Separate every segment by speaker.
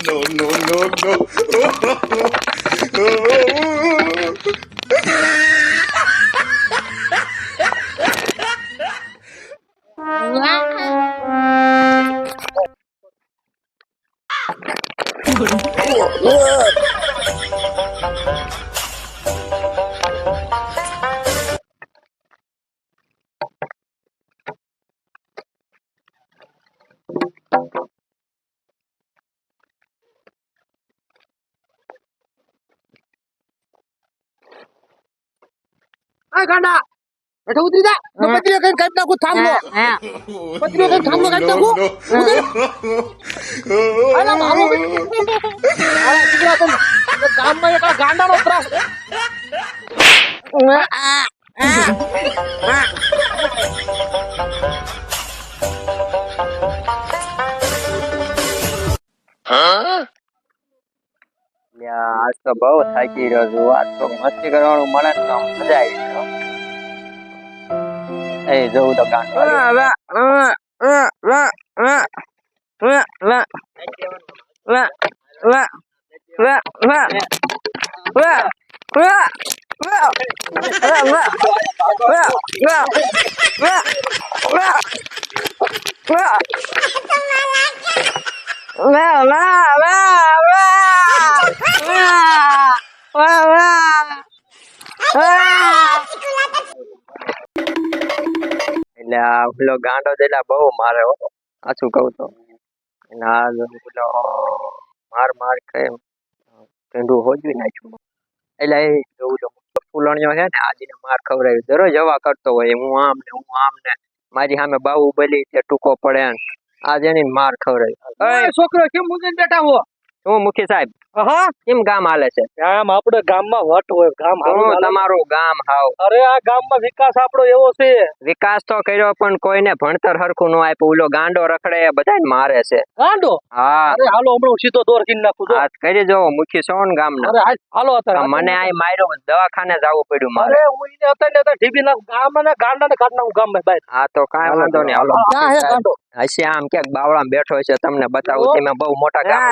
Speaker 1: No, no, no, no.
Speaker 2: આ ગાંડા એટલે ઉતરી જા પત્રીઓ કઈ કાઢ નાખું થાંભલો પત્રીઓ કઈ થાંભલો કાઢ નાખું આલા મારો આલા દીકરા તો ગામમાં એક ગાંડાનો ત્રાસ
Speaker 3: આજ તો બહુ થાકી રહ્યો છું. આજ તો મસ્તી કરવાનું મળે ને તો મજા આવી ગયો. એ જવું તો ગાંડો એટલે આ પેલો ગાંડો જેલા બહુ મારે હો. સાચું કહું તો આ પેલો માર કરે ઢેંઢું હોજવી નાખ્યું. એટલે એ જોવું ફૂલણીઓ છે ને આજે માર ખવડાવ્યું દરરોજ હવા કરતો હોય હું આમ ને મારી સામે બાહુબલી તે ટૂંકો પડે ને આજે એની માર ખવડાવ્યું.
Speaker 2: છોકરો કેમ મુજન બેઠા હો
Speaker 3: હું મુખી સાહેબ કેમ ગામ હાલે છે?
Speaker 2: આમ આપણે ગામમાં વટ હોય ગામ
Speaker 3: તમારું ગામ હાવ.
Speaker 2: અરે આ ગામમાં વિકાસ આપણો એવો છે.
Speaker 3: વિકાસ તો કર્યો પણ કોઈને ભણતર હરખું ન આપ્યું. ઓલો ગાંડો રખડે બધાને મારે છે.
Speaker 2: ગાંડો?
Speaker 3: હા.
Speaker 2: અરે હાલો હમણાં સીધો દોર કરી નાખું જો.
Speaker 3: વાત કરી જો મુખી છો ને ગામના.
Speaker 2: અરે હાલો અત્યારે
Speaker 3: મને આ માર્યો દવાખાને જવું પડ્યું મારે.
Speaker 2: અરે હું એને અત્યારે ઢીબી નાખું ગામના ગાંડાને કાઢ નાખું ગામમાં ભાઈ.
Speaker 3: હા તો કાંઈ વાંધો નહીં હાલો.
Speaker 2: ક્યાં હે ગાંડો?
Speaker 3: હશે આમ ક્યાંક બાવળામાં બેઠો છે તમને બતાવું. તમે બહુ મોટા ગામ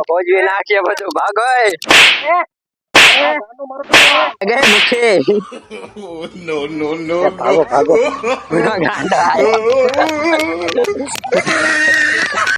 Speaker 3: ભોજવી નાખીએ બધું ભાગો મુખી.
Speaker 1: No, no, no.
Speaker 3: ભાગો ગાંડા